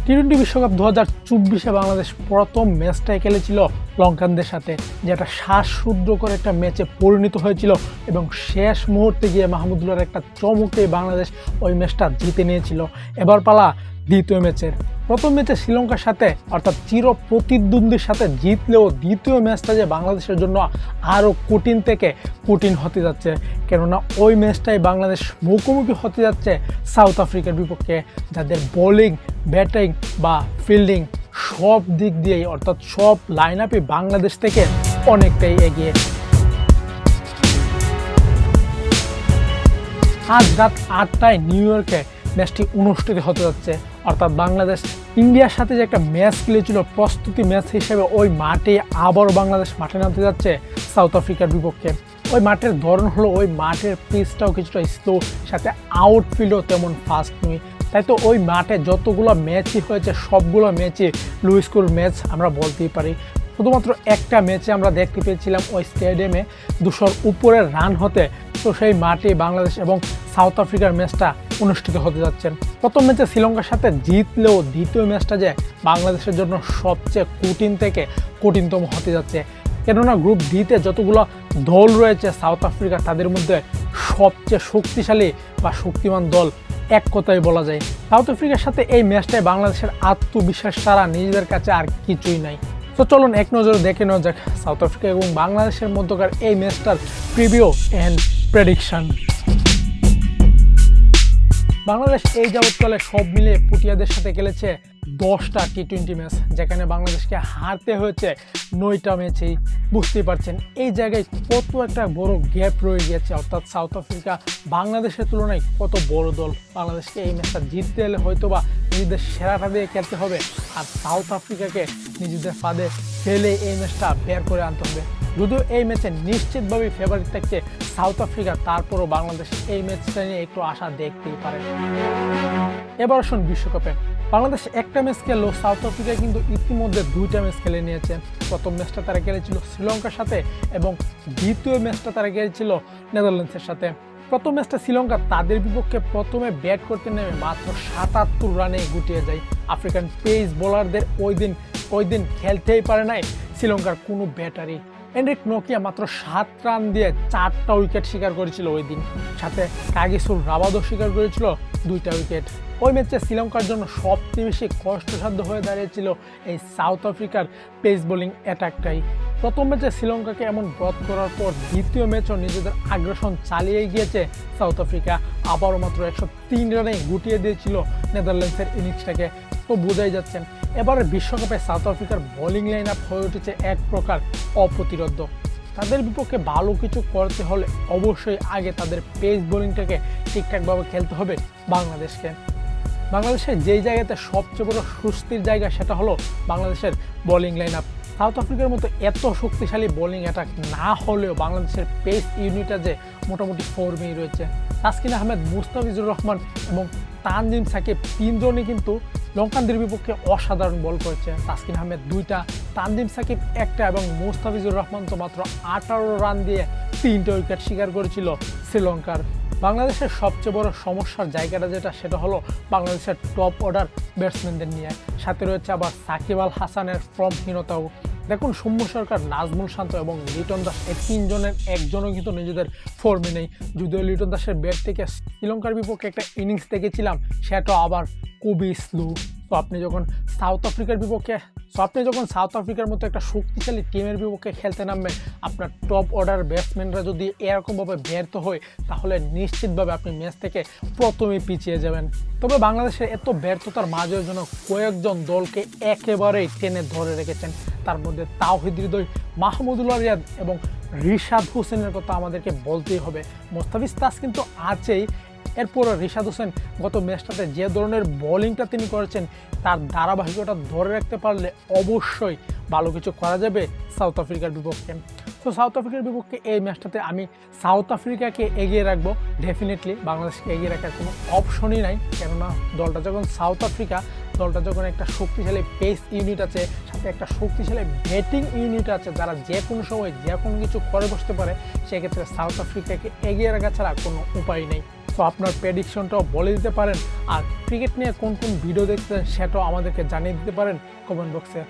টি-20 বিশ্বকাপ 2024-এ বাংলাদেশ প্রথম ম্যাচটাই খেলেছিল লঙ্কানদের সাথে, যেটা শ্বাসরুদ্ধ করে একটা ম্যাচে পরিণত হয়েছিল এবং শেষ মুহূর্তে গিয়ে মাহমুদুল্লাহর একটা চমকে বাংলাদেশ ওই ম্যাচটা জিতে নিয়েছিল। এবার পালা দ্বিতীয় ম্যাচের। প্রথম ম্যাচে শ্রীলঙ্কার সাথে অর্থাৎ চির প্রতিদ্বন্দ্বীর সাথে জিতলেও দ্বিতীয় ম্যাচটা যে বাংলাদেশের জন্য আরও কঠিন থেকে কঠিন হতে যাচ্ছে, কেননা ওই ম্যাচটাই বাংলাদেশ মুখোমুখি হতে যাচ্ছে সাউথ আফ্রিকার বিপক্ষে, যাদের বোলিং, ব্যাটিং বা ফিল্ডিং সব দিক দিয়েই অর্থাৎ সব লাইন আপে বাংলাদেশ থেকে অনেকটাই এগিয়ে। আজ রাত 8টায় নিউ ইয়র্কে ম্যাচটি অনুষ্ঠিত হতে যাচ্ছে, অর্থাৎ বাংলাদেশ ইন্ডিয়ার সাথে যে একটা ম্যাচ খেলেছিল প্রস্তুতি ম্যাচ হিসেবে, ওই মাঠে আবারও বাংলাদেশ মাঠে নামতে যাচ্ছে সাউথ আফ্রিকার বিপক্ষে। ওই মাঠের ধরন হলো, ওই মাঠের পিচটাও কিছুটা স্লো, সাথে আউটফিল্ডও তেমন ফাস্ট নয়। তাই তো ওই মাঠে যতগুলো ম্যাচই হয়েছে সবগুলো ম্যাচই লো স্কোর ম্যাচ আমরা বলতেই পারি। শুধুমাত্র একটা ম্যাচে আমরা দেখতে পেয়েছিলাম ওই স্টেডিয়ামে 200-র উপরে রান হতে। তো সেই মাঠে বাংলাদেশ এবং সাউথ আফ্রিকার ম্যাচটা অনুষ্ঠিত হতে যাচ্ছেন। প্রথম ম্যাচে শ্রীলঙ্কার সাথে জিতলেও দ্বিতীয় ম্যাচটা যে বাংলাদেশের জন্য সবচেয়ে কঠিন থেকে কঠিনতম হতে যাচ্ছে, কেননা গ্রুপ ডিতে যতগুলো দল রয়েছে সাউথ আফ্রিকা, তাদের মধ্যে সবচেয়ে শক্তিশালী বা শক্তিমান দল এক কথাই বলা যায়। সাউথ আফ্রিকার সাথে এই ম্যাচটায় বাংলাদেশের আত্মবিশ্বাস ছাড়া নিজেদের কাছে আর কিছুই নাই। তো চলুন এক নজরে দেখে নেওয়া যাক সাউথ আফ্রিকা এবং বাংলাদেশের মধ্যকার এই ম্যাচটার প্রিভিউ অ্যান্ড প্রেডিকশন। বাংলাদেশ এই যাবৎকালে সব মিলে পুটিয়াদের সাথে খেলেছে 10টা টি-20 ম্যাচ, যেখানে বাংলাদেশকে হারতে হয়েছে 9টা ম্যাচেই। বুঝতেই পারছেন এই জায়গায় কত একটা বড় গ্যাপ রয়ে গেছে, অর্থাৎ সাউথ আফ্রিকা বাংলাদেশের তুলনায় কত বড় দল। বাংলাদেশকে এই ম্যাচটা জিততে হলে হয়তো বা নিজেদের সেরাটা দিয়ে খেলতে হবে, আর সাউথ আফ্রিকাকে নিজেদের ফাঁদে ফেলে এই ম্যাচটা বের করে আনতে হবে। যদিও এই ম্যাচে নিশ্চিতভাবেই ফেভারিট থাকছে সাউথ আফ্রিকা, তারপরও বাংলাদেশ এই ম্যাচটা নিয়ে একটু আশা দেখতেই পারে। এবার আসুন বিশ্বকাপে। বাংলাদেশ একটা ম্যাচ খেললো, সাউথ আফ্রিকা কিন্তু ইতিমধ্যে 2টা ম্যাচ খেলে নিয়েছে। প্রথম ম্যাচটা তারা খেলেছিল শ্রীলঙ্কার সাথে এবং দ্বিতীয় ম্যাচটা তারা খেলেছিল নেদারল্যান্ডসের সাথে। প্রথম ম্যাচটা শ্রীলঙ্কা তাদের বিপক্ষে প্রথমে ব্যাট করতে নেমে মাত্র 77 রানে গুটিয়ে যায়। আফ্রিকান পেস বোলারদের ওই দিন খেলতেই পারে নাই শ্রীলঙ্কার কোনো ব্যাটারি। এন্ড্রিক নোকিয়া মাত্র 7 রান দিয়ে 4টা উইকেট শিকার করেছিল ওই দিন, সাথে কাগিসুর রাবাদও শিকার করেছিল 2টা উইকেট। ওই ম্যাচে শ্রীলঙ্কার জন্য সবচেয়ে বেশি কষ্টসাধ্য হয়ে দাঁড়িয়েছিল এই সাউথ আফ্রিকার পেস বোলিং অ্যাটাকটাই। প্রথম ম্যাচে শ্রীলঙ্কাকে এমন ব্রত করার পর দ্বিতীয় ম্যাচও নিজেদের আগ্রাসন চালিয়ে গিয়েছে সাউথ আফ্রিকা। আবারও মাত্র 103 রানে গুটিয়ে দিয়েছিল নেদারল্যান্ডসের ইনিংসটাকে। তো বোঝাই যাচ্ছেন এবারের বিশ্বকাপে সাউথ আফ্রিকার বোলিং লাইন আপ হয়ে উঠেছে এক প্রকার অপ্রতিরোধ্য। তাদের বিপক্ষে ভালো কিছু করতে হলে অবশ্যই আগে তাদের পেস বোলিংটাকে ঠিকঠাকভাবে খেলতে হবে বাংলাদেশকে। বাংলাদেশের যেই জায়গাতে সবচেয়ে বড় স্বস্তির জায়গা সেটা হলো বাংলাদেশের বোলিং লাইন আপ। সাউথ আফ্রিকার মতো এত শক্তিশালী বোলিং অ্যাটাক না হলেও বাংলাদেশের পেস ইউনিটটা যে মোটামুটি ফর্মেই রয়েছে। তাসকিন আহমেদ, মুস্তাফিজুর রহমান এবং তানজিম সাকিব 3 জনই কিন্তু লঙ্কানদের বিপক্ষে অসাধারণ বল করেছে। তাসকিন আহমেদ 2টা, তানজিম সাকিব 1টা এবং মুস্তাফিজুর রহমান তো মাত্র 18 রান দিয়ে 3টা উইকেট শিকার করেছিল শ্রীলঙ্কার। বাংলাদেশের সবচেয়ে বড় সমস্যার জায়গাটা সেটা হলো বাংলাদেশের টপ অর্ডার ব্যাটসম্যানদের নিয়ে, সাথে রয়েছে আবার সাকিব আল হাসানের ফর্মহীনতাও। দেখুন সৌম্য সরকার, নাজমুল শান্ত এবং লিটন দাস, এই 3 জনের একজনও কিন্তু নিজেদের ফর্মে নেই। যদিও লিটন দাসের ব্যাট থেকে শ্রীলঙ্কার বিপক্ষে একটা ইনিংস দেখেছিলাম, সেটাও আবার খুবই স্লো। তো আপনি যখন সাউথ আফ্রিকার মতো একটা শক্তিশালী টিমের বিপক্ষে খেলতে নামবেন, আপনার টপ অর্ডার ব্যাটসম্যানরা যদি এরকমভাবে ব্যর্থ হয়, তাহলে নিশ্চিতভাবে আপনি ম্যাচ থেকে প্রথমেই পিছিয়ে যাবেন। তবে বাংলাদেশের এত ব্যর্থতার মাঝের জন্য কয়েকজন দলকে একেবারেই টেনে ধরে রেখেছেন। তার মধ্যে তাওহিদ হৃদয়, মাহমুদুল্লাহ রিয়াদ এবং রিশাদ হোসেনের কথা আমাদেরকে বলতেই হবে। মোস্তাফিজ তাজ কিন্তু আছেই, এরপর রিশাদ হোসেন গত ম্যাচটাতে যে ধরনের বোলিংটা তিনি করেছেন, তার ধারাবাহিকতা ধরে রাখতে পারলে অবশ্যই ভালো কিছু করা যাবে সাউথ আফ্রিকার বিপক্ষে। তো সাউথ আফ্রিকার বিপক্ষে এই ম্যাচটাতে আমি সাউথ আফ্রিকাকে এগিয়ে রাখবো। ডেফিনেটলি বাংলাদেশকে এগিয়ে রাখার কোনো অপশনই নাই, কেননা দলটা যখন সাউথ আফ্রিকা, দলটা যখন একটা শক্তিশালী পেস ইউনিট আছে, সাথে একটা শক্তিশালী ব্যাটিং ইউনিট আছে, যারা যে কোনো সময় যে কোনো কিছু করে বসতে পারে, সেক্ষেত্রে সাউথ আফ্রিকাকে এগিয়ে রাখা ছাড়া কোনো উপায় নেই। তো আপনার প্রেডিকশনটাও বলে দিতে পারেন, আর ক্রিকেট নিয়ে কোন কোন ভিডিও দেখতে সেটাও আমাদেরকে জানিয়ে দিতে পারেন কমেন্ট বক্সে।